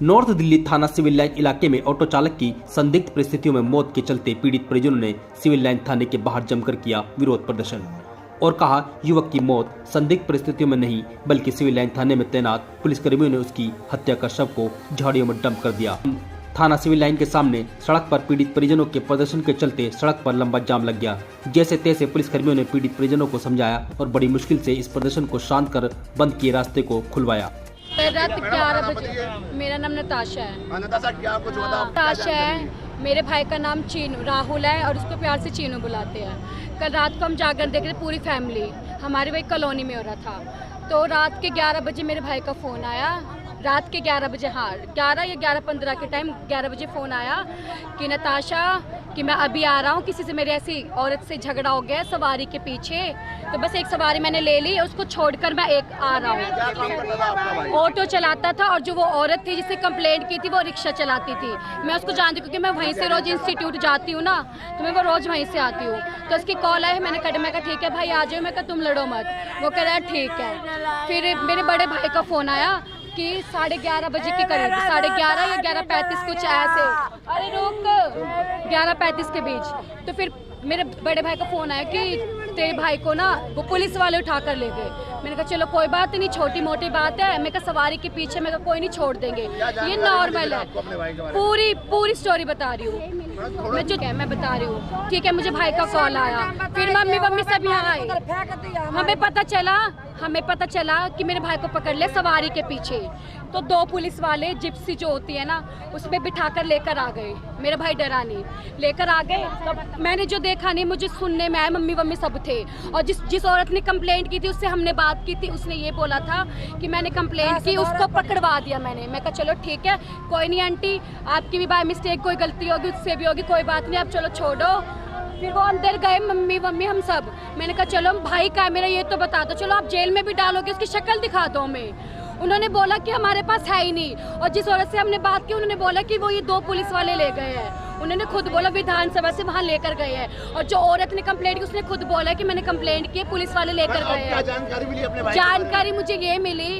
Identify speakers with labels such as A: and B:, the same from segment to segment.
A: North Delhi थाना civil line इलाके में ऑटो चालक की संदिग्ध परिस्थितियों में मौत के चलते पीड़ित परिजनों ने सिविल लाइन थाने के बाहर जमकर किया विरोध प्रदर्शन और कहा युवक की मौत संदिग्ध परिस्थितियों में नहीं बल्कि सिविल लाइन थाने में तैनात पुलिसकर्मियों ने उसकी हत्या कर शव को झाड़ियों में डंप कर दिया। थाना सिविल लाइन के सामने सड़क पर पीड़ित परिजनों के प्रदर्शन के चलते सड़क पर लंबा जाम लग गया। जैसे तैसे पुलिसकर्मियों ने पीड़ित परिजनों को समझाया और बड़ी मुश्किल से इस प्रदर्शन को शांत कर बंद किए रास्ते को खुलवाया।
B: रात 11 बजे। मेरा नाम नताशा है।
C: नताशा, क्या कुछ बताओ?
B: नताशा है, मेरे भाई का नाम चीनू राहुल है और उसको प्यार से चीनू बुलाते हैं। कल रात को हम जागरण देख रहे, पूरी फैमिली हमारे वही कॉलोनी में हो रहा था। तो रात के 11 बजे मेरे भाई का फ़ोन आया। रात के 11 बजे, हाँ 11 या 11:15 के टाइम 11 बजे फ़ोन आया कि नताशा कि मैं अभी आ रहा हूँ, किसी से मेरे ऐसी औरत से झगड़ा हो गया सवारी के पीछे। तो बस एक सवारी मैंने ले ली, उसको छोड़कर मैं एक आ रहा हूँ। ऑटो चलाता था और जो वो औरत थी जिससे कंप्लेंट की थी वो रिक्शा चलाती थी। मैं उसको जानती हूँ क्योंकि मैं वहीं से रोज़ इंस्टीट्यूट जाती हूँ ना, तो मैं वो रोज़ वहीं से आती हूँ। तो उसकी कॉल आई, मैंने कहा ठीक है भाई आ जाओ। मैं कहा तुम लड़ो मत। वो कह रहा है ठीक है। फिर मेरे बड़े भाई का फ़ोन आया कि 11:30 बजे के करीब, 11:30 या 11:35 कुछ ऐसे, अरे रुक 11:35 के बीच। तो फिर मेरे बड़े भाई का फ़ोन आया कि तेरे भाई को ना वो पुलिस वाले उठा कर ले गए। मैंने कहा चलो कोई बात नहीं, छोटी मोटी बात है। मैं कहा सवारी के पीछे, मैं कहा कोई नहीं छोड़ देंगे, ये नॉर्मल है। पूरी स्टोरी बता रही हूँ मैं बता रही हूँ। ठीक है, मुझे भाई का कॉल आया, फिर मम्मी सब यहाँ आए। हमें पता चला कि मेरे भाई को पकड़ ले सवारी के पीछे। तो 2 पुलिस वाले जिप्सी जो होती है ना उसमें बिठा कर लेकर आ गए। मेरा भाई डरा नहीं, लेकर आ गए। तो मैंने जो देखा नहीं, मुझे सुनने में आया, मम्मी सब थे। और जिस औरत ने कंप्लेंट की थी उससे हमने बात की थी, उसने ये बोला था कि मैंने कंप्लेंट की, उसको पकड़वा दिया मैंने। मैं कहा चलो ठीक है, कोई नहीं आंटी, आपकी भी बाय मिस्टेक कोई गलती होगी, उससे भी होगी, कोई बात नहीं, आप चलो छोड़ो। फिर वो अंदर गए, मम्मी हम सब। मैंने कहा चलो भाई का है मेरा, ये तो बता दो, चलो आप जेल में भी डालोगे, उसकी शक्ल दिखा दो हमें। उन्होंने बोला कि हमारे पास है ही नहीं। और जिस औरत से हमने बात की उन्होंने बोला कि वो ये 2 पुलिस वाले ले गए हैं। उन्होंने खुद बोला विधानसभा से वहाँ लेकर गए हैं। और जो औरत ने कंप्लेंट की उसने खुद बोला कि मैंने कंप्लेंट की, पुलिस वाले लेकर गए हैं।
C: जानकारी मिली अपने भाई? जानकारी
B: मुझे ये मिली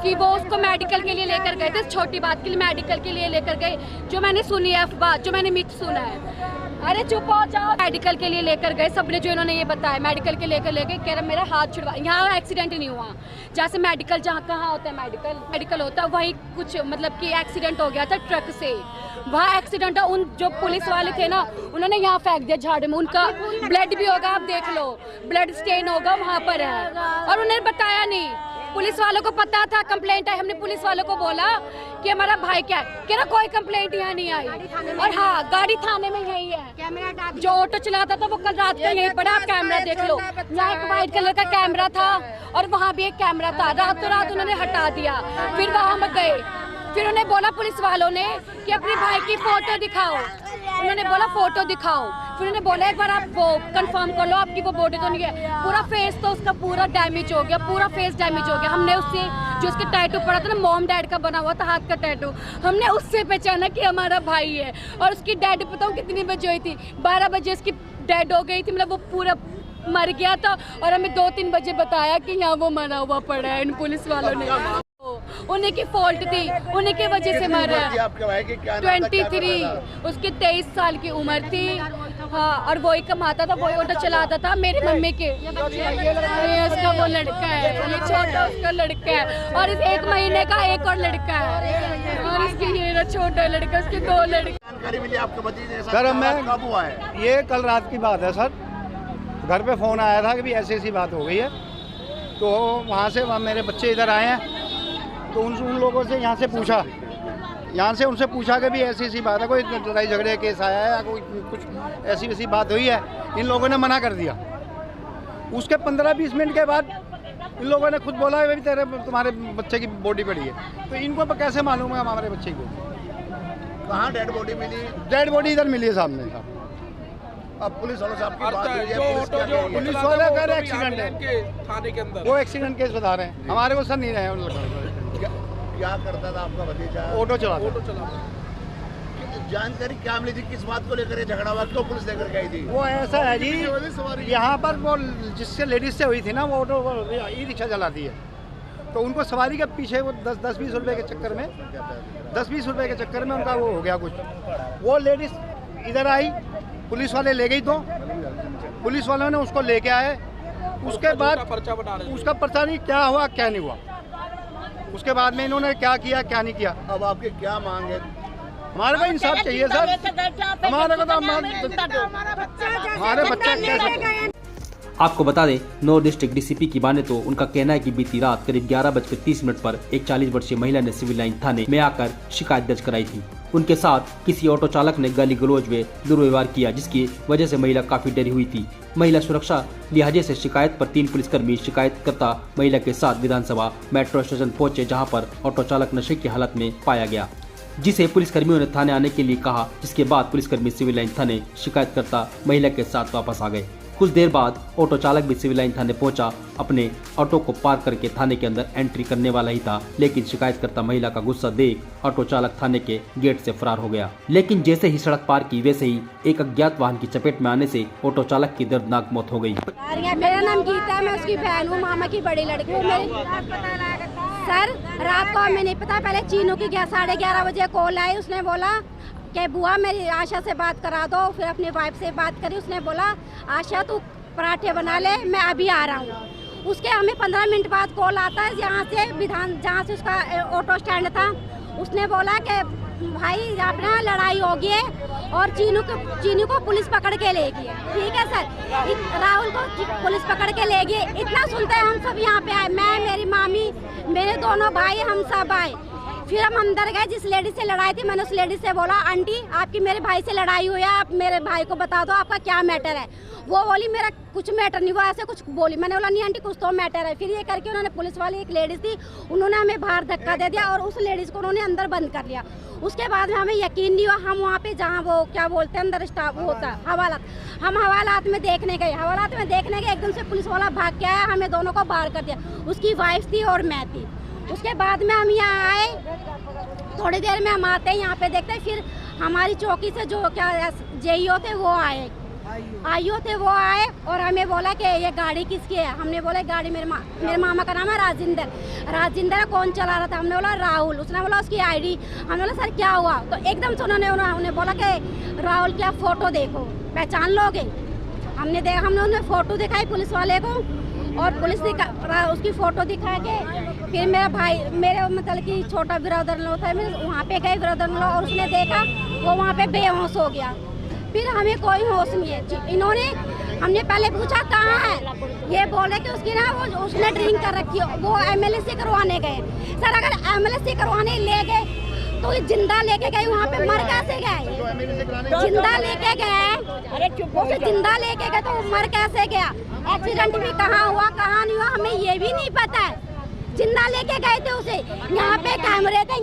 B: कि वो उसको मेडिकल के लिए लेकर गए थे, छोटी बात के लिए मेडिकल के लिए लेकर गए। जो मैंने सुनी है अफवाह, जो मैंने मिथ सुना है। अरे चुप हो जाओ। मेडिकल के लिए लेकर गए सबने, जो इन्होंने ये बताया मेडिकल के लेकर कह रहा मेरा हाथ छुड़वा। यहाँ एक्सीडेंट नहीं हुआ, जैसे मेडिकल जहाँ कहाँ होता है मेडिकल होता है वहीं कुछ मतलब कि एक्सीडेंट हो गया था ट्रक से। वहाँ एक्सीडेंट है। उन जो पुलिस वाले थे ना उन्होंने यहाँ फेंक दिया झाड़ में। उनका ब्लड भी होगा, आप देख लो, ब्लड स्टेन होगा वहाँ पर है। और उन्होंने बताया नहीं, पुलिस वालों को पता था कंप्लेंट आई। हमने पुलिस वालों को बोला कि हमारा भाई क्या है, कह रहा कोई कंप्लेंट यहाँ नहीं आई। और हाँ, गाड़ी थाने में यही है। जो ऑटो चलाता था वो कल रात का यही पड़ा, आप कैमरा देख लो। यहाँ एक व्हाइट कलर का कैमरा था और वहाँ भी एक कैमरा था। रात उन्होंने हटा दिया। फिर वहाँ हम गए, फिर उन्हें बोला पुलिस वालों ने कि अपने भाई की फोटो दिखाओ। उन्होंने बोला फोटो दिखाओ। फिर उन्होंने बोला एक बार आप वो कंफर्म कर लो आपकी वो बॉडी तो नहीं है। पूरा फेस तो उसका पूरा डैमेज हो गया, पूरा फेस डैमेज हो गया। हमने उससे जो उसके टैटू पड़ा था ना, मॉम डैड का बना हुआ था हाथ का टैटू, हमने उससे पहचाना कि हमारा भाई है। और उसकी डैड बताओ कितनी बजे हुई थी, 12 बजे उसकी डैड हो गई थी, मतलब वो पूरा मर गया था। और हमें 2-3 बजे बताया कि यहाँ वो मरा हुआ पड़ा है इन पुलिस वालों ने। उन्हीं की फॉल्ट थी, उन्हीं की वजह से मर रहा है। 23, उसकी 23 साल की उम्र थी। हाँ, और वही कमाता था, वही ऑटो चलाता था। मेरी मम्मी के उसका वो लड़का है, ये छोटा उसका लड़का है। और इस 1 महीने का एक और लड़का है। और इसकी ये छोटा लड़का, उसके 2 लड़के।
C: जानकारी मिली आपको भतीजे?
D: सर मैं
C: कब हुआ है
D: ये? कल रात की बात है सर। घर पे फ़ोन आया था कि भी ऐसी बात हो गई है। तो वहाँ से मेरे बच्चे इधर आए हैं, तो उन लोगों से यहाँ से उनसे पूछा कि भी ऐसी बात है, कोई लड़ाई झगड़े केस आया है या कोई कुछ ऐसी बात हुई है। इन लोगों ने मना कर दिया। उसके 15-20 मिनट के बाद इन लोगों ने खुद बोला कि तुम्हारे बच्चे की बॉडी पड़ी है। तो इनको कैसे मालूम है हमारे बच्चे को?
C: कहाँ डेड बॉडी मिली?
D: डेड बॉडी इधर मिली है सामने साहब।
C: अब पुलिस वालों से आपकी बात हुई है?
D: पुलिस वाले कह रहे एक्सीडेंट है,
E: थाने के अंदर
D: वो एक्सीडेंट केस बता रहे हैं। हमारे को सर नहीं रहे।
C: क्या करता था आपका भतीजा?
D: ऑटो चलाता।
C: जानकारी क्या मिली थी, किस बात को लेकर ये झगड़ा हुआ, क्यों पुलिस लेकर गई थी?
D: वो ऐसा है जी, यहाँ पर वो जिससे लेडीज से हुई थी ना, वो ऑटो ई रिक्शा चलाती है। तो उनको सवारी के पीछे वो 10-20 रुपए के चक्कर में 10-20 रुपए के चक्कर में उनका वो हो गया कुछ। वो लेडीज इधर आई, पुलिस वाले ले गई, तो पुलिस वालों ने उसको लेके आए। उसके बाद उसका पर्चा नहीं क्या हुआ क्या नहीं हुआ, उसके बाद में इन्होंने क्या किया क्या नहीं किया।
C: अब आपके क्या मांग है?
D: हमारे को इंसाफ चाहिए सर, हमारे को तो हमारे बच्चे कैसे।
A: आपको बता दें, नौ डिस्ट्रिक्ट डीसीपी की माने तो उनका कहना है कि बीती रात करीब 11:30 पर एक 40 वर्षीय महिला ने सिविल लाइन थाने में आकर शिकायत दर्ज कराई थी। उनके साथ किसी ऑटो चालक ने गाली गलौज व दुर्व्यवहार किया, जिसकी वजह से महिला काफी डरी हुई थी। महिला सुरक्षा लिहाजे से शिकायत पर 3 पुलिसकर्मी शिकायतकर्ता महिला के साथ विधानसभा मेट्रो स्टेशन पहुंचे, जहां पर ऑटो चालक नशे की हालत में पाया गया, जिसे पुलिसकर्मियों ने थाने आने के लिए कहा। जिसके बाद पुलिसकर्मी सिविल लाइन थाने शिकायतकर्ता महिला के साथ वापस आ गए। कुछ देर बाद ऑटो चालक भी सिविल लाइन थाने पहुंचा। अपने ऑटो को पार्क करके थाने के अंदर एंट्री करने वाला ही था, लेकिन शिकायतकर्ता महिला का गुस्सा देख ऑटो चालक थाने के गेट से फरार हो गया। लेकिन जैसे ही सड़क पार की, वैसे ही एक अज्ञात वाहन की चपेट में आने से ऑटो चालक की दर्दनाक मौत हो गई।
E: मेरा नाम गीता है, मैं उसकी बहन हूँ, मामा की बड़ी लड़की हूँ। सर रात को हमें नहीं पता, पहले चीनू की 11:30 बजे कॉल आई। उसने बोला कि बुआ मेरी आशा से बात करा दो। फिर अपनी वाइफ से बात करी, उसने बोला आशा तू पराठे बना ले, मैं अभी आ रहा हूँ। उसके हमें 15 मिनट बाद कॉल आता है जहाँ से उसका ऑटो स्टैंड था। उसने बोला कि भाई यहाँ पे ना लड़ाई होगी है और चीनू को पुलिस पकड़ के ले गई। ठीक है सर, राहुल को पुलिस पकड़ के ले गई। इतना सुनते हैं हम सब यहाँ पे आए, मैं मेरी मामी मेरे दोनों भाई हम सब आए। फिर हम अंदर गए, जिस लेडी से लड़ाई थी मैंने उस लेडी से बोला आंटी आपकी मेरे भाई से लड़ाई हुई है, आप मेरे भाई को बता दो आपका क्या मैटर है। वो बोली मेरा कुछ मैटर नहीं हुआ, ऐसे कुछ बोली। मैंने बोला नहीं आंटी कुछ तो मैटर है। फिर ये करके उन्होंने पुलिस वाली एक लेडीज थी, उन्होंने हमें बाहर धक्का दे दिया और उस लेडीज को उन्होंने अंदर बंद कर लिया। उसके बाद में हमें यकीन नहीं हुआ। हम वहाँ पे जहाँ वो क्या बोलते हैं अंदर स्टाफ होता है हवालात, हम हवालात में देखने गए। हवालात में देखने गए, एकदम से पुलिस वाला भाग के आया, हमें दोनों को बाहर कर दिया। उसकी वाइफ थी और मैं थी। उसके बाद में हम यहाँ आए, थोड़ी देर में हम आते हैं यहाँ पे देखते हैं। फिर हमारी चौकी से जो क्या जेईओ थे वो आए, आईओ थे वो आए और हमें बोला कि ये गाड़ी किसकी है। हमने बोला गाड़ी मेरे मामा का नाम है राजिंदर। कौन चला रहा था? हमने बोला राहुल। उसने बोला उसकी आईडी। हमने बोला सर क्या हुआ? तो एकदम से उन्होंने बोला कि राहुल की आप फोटो देखो पहचान लोगे। हमने देखा, हमने उन्हें फोटो दिखाई पुलिस वाले को और पुलिस उसकी फोटो दिखा के फिर मेरा भाई मेरे मतलब कि छोटा ब्रदर लो था, मैं वहाँ पे गए ब्रदर लो और उसने देखा वो वहाँ पे बेहोश हो गया। फिर हमें कोई होश नहीं है। हमने पहले पूछा कहाँ है, ये बोले कि उसकी ना उसने ड्रिंक कर रखी है, वो एमएलसी करवाने गए। सर अगर एमएलसी करवाने ले गए तो ये जिंदा लेके गए, वहाँ पे मर कैसे गए? जिंदा लेके गए, उसे जिंदा लेके गए तो मर कैसे गया? एक्सीडेंट भी कहाँ हुआ कहाँ नहीं हुआ हमें ये भी नहीं पता है। जिंदा लेके गए थे उसे, यहाँ पे कैमरे थे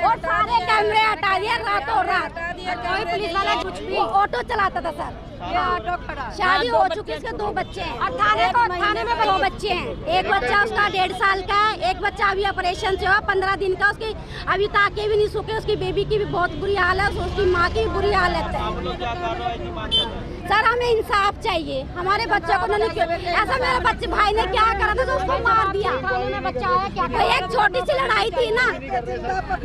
E: और सारे कैमरे हटा दिए रातों रात। कोई पुलिस वाला कुछ भी ऑटो चलाता था सर। शादी हो चुकी है, उसके 2 बच्चे हैं और थाने में 2 बच्चे हैं। एक बच्चा उसका 1.5 साल का है, एक बच्चा अभी ऑपरेशन से हुआ 15 दिन का, उसकी अभी ताके भी नहीं सूखे। उसकी बेबी की भी बहुत बुरी हालत है, उसकी माँ की भी बुरी हालत है। सर हमें इंसाफ चाहिए, हमारे बच्चे को नहीं क्यों ऐसा। मेरे बच्चे भाई ने क्या करा था तो उसको मार दिया। तो एक छोटी सी लड़ाई थी ना,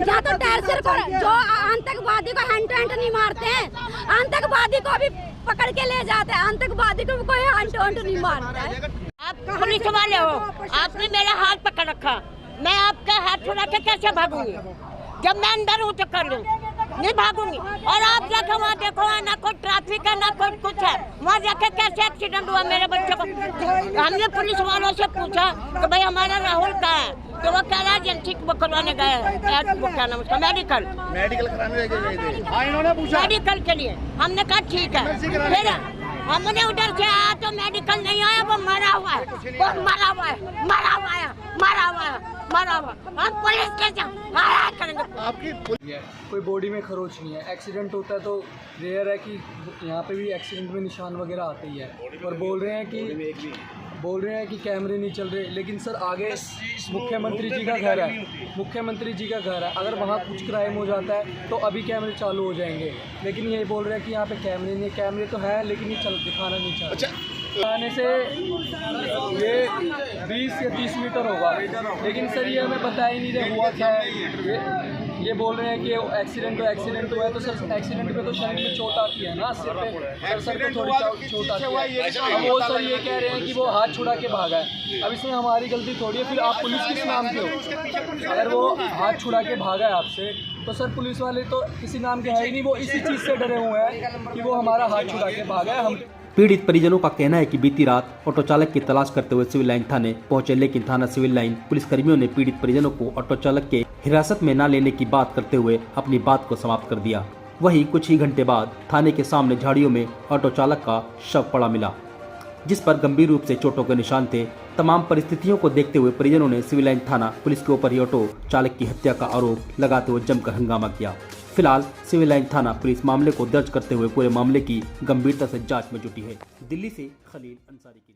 E: या तो टैरसर को जो आतंकवादी को हैंड टू हैंड नहीं मारते हैं, आतंकवादी को भी पकड़ के ले जाते हैं, आतंकवादी को कोई हैंड टू हैंड नहीं मारता है।
F: आप पुलिस वाले हो, आपने मेरा हाथ पकड़ रखा, मैं आपका हाथ छुड़ा के कैसे भागूंगी? जब मैं अंदर हूँ तो कर लूँ, नहीं भागूंगी। और आप जाके वहाँ देखो, ना कोई ट्रैफिक है ना कोई कुछ है। वहाँ जाके कैसे एक्सीडेंट हुआ मेरे बच्चे को? हमने पुलिस वालों से पूछा कि भाई हमारा राहुल कहाँ है, तो वो कह रहा एजेंसी को करवाने गए, वो क्या नाम उसका मेडिकल
C: कराने लेके गए थे।
D: इन्होंने पूछा
F: मेडिकल के लिए। हमने कहा ठीक है। फिर हमने उधर से आया तो मेडिकल नहीं आया, वो मरा हुआ है, वो मरा हुआ है, मरा हुआ है, मरा हुआ है, मरा हुआ। हम पुलिस के करेंगे।
C: आपकी
G: कोई बॉडी में खरोच नहीं है। एक्सीडेंट होता है तो रेयर है कि यहाँ पे भी एक्सीडेंट में निशान वगैरह आते ही है। और बोल रहे हैं कि कैमरे नहीं चल रहे, लेकिन सर आगे मुख्यमंत्री जी का घर है। अगर वहाँ कुछ क्राइम हो जाता है तो अभी कैमरे चालू हो जाएंगे, लेकिन ये बोल रहे हैं कि यहाँ पे कैमरे नहीं है। कैमरे तो है लेकिन ये दिखाना नहीं चाहते।
C: अच्छा
G: आने से ये 20 या 30 मीटर होगा, लेकिन सर ये हमें पता ही नहीं रहा हुआ क्या है। ये बोल रहे हैं कि एक्सीडेंट हुआ है, तो सर एक्सीडेंट में तो शरीर में चोट आती है ना, सिर पे सर को थोड़ी चोट आती है। अब वो सर ये कह रहे हैं कि वो हाथ छुड़ा के भागा है। अब इसमें हमारी गलती थोड़ी है, फिर आप पुलिस किस नाम के हो? अगर वो हाथ छुड़ा के भागा है आपसे, तो सर पुलिस वाले तो किसी नाम के है ही नहीं, वो इसी चीज़ से डरे हुए हैं कि वो हमारा हाथ छुड़ा के भागा है। हम
A: पीड़ित परिजनों का कहना है कि बीती रात ऑटो चालक की तलाश करते हुए सिविल लाइन थाने पहुंचे, लेकिन थाना सिविल लाइन पुलिसकर्मियों ने पीड़ित परिजनों को ऑटो चालक के हिरासत में न लेने की बात करते हुए अपनी बात को समाप्त कर दिया। वहीं कुछ ही घंटे बाद थाने के सामने झाड़ियों में ऑटो चालक का शव पड़ा मिला, जिस पर गंभीर रूप से चोटों के निशान थे। तमाम परिस्थितियों को देखते हुए परिजनों ने सिविल लाइन थाना पुलिस के ऊपर ही ऑटो चालक की हत्या का आरोप लगाते हुए जमकर हंगामा किया। फिलहाल सिविल लाइन थाना पुलिस मामले को दर्ज करते हुए पूरे मामले की गंभीरता से जांच में जुटी है। दिल्ली से खलील अंसारी की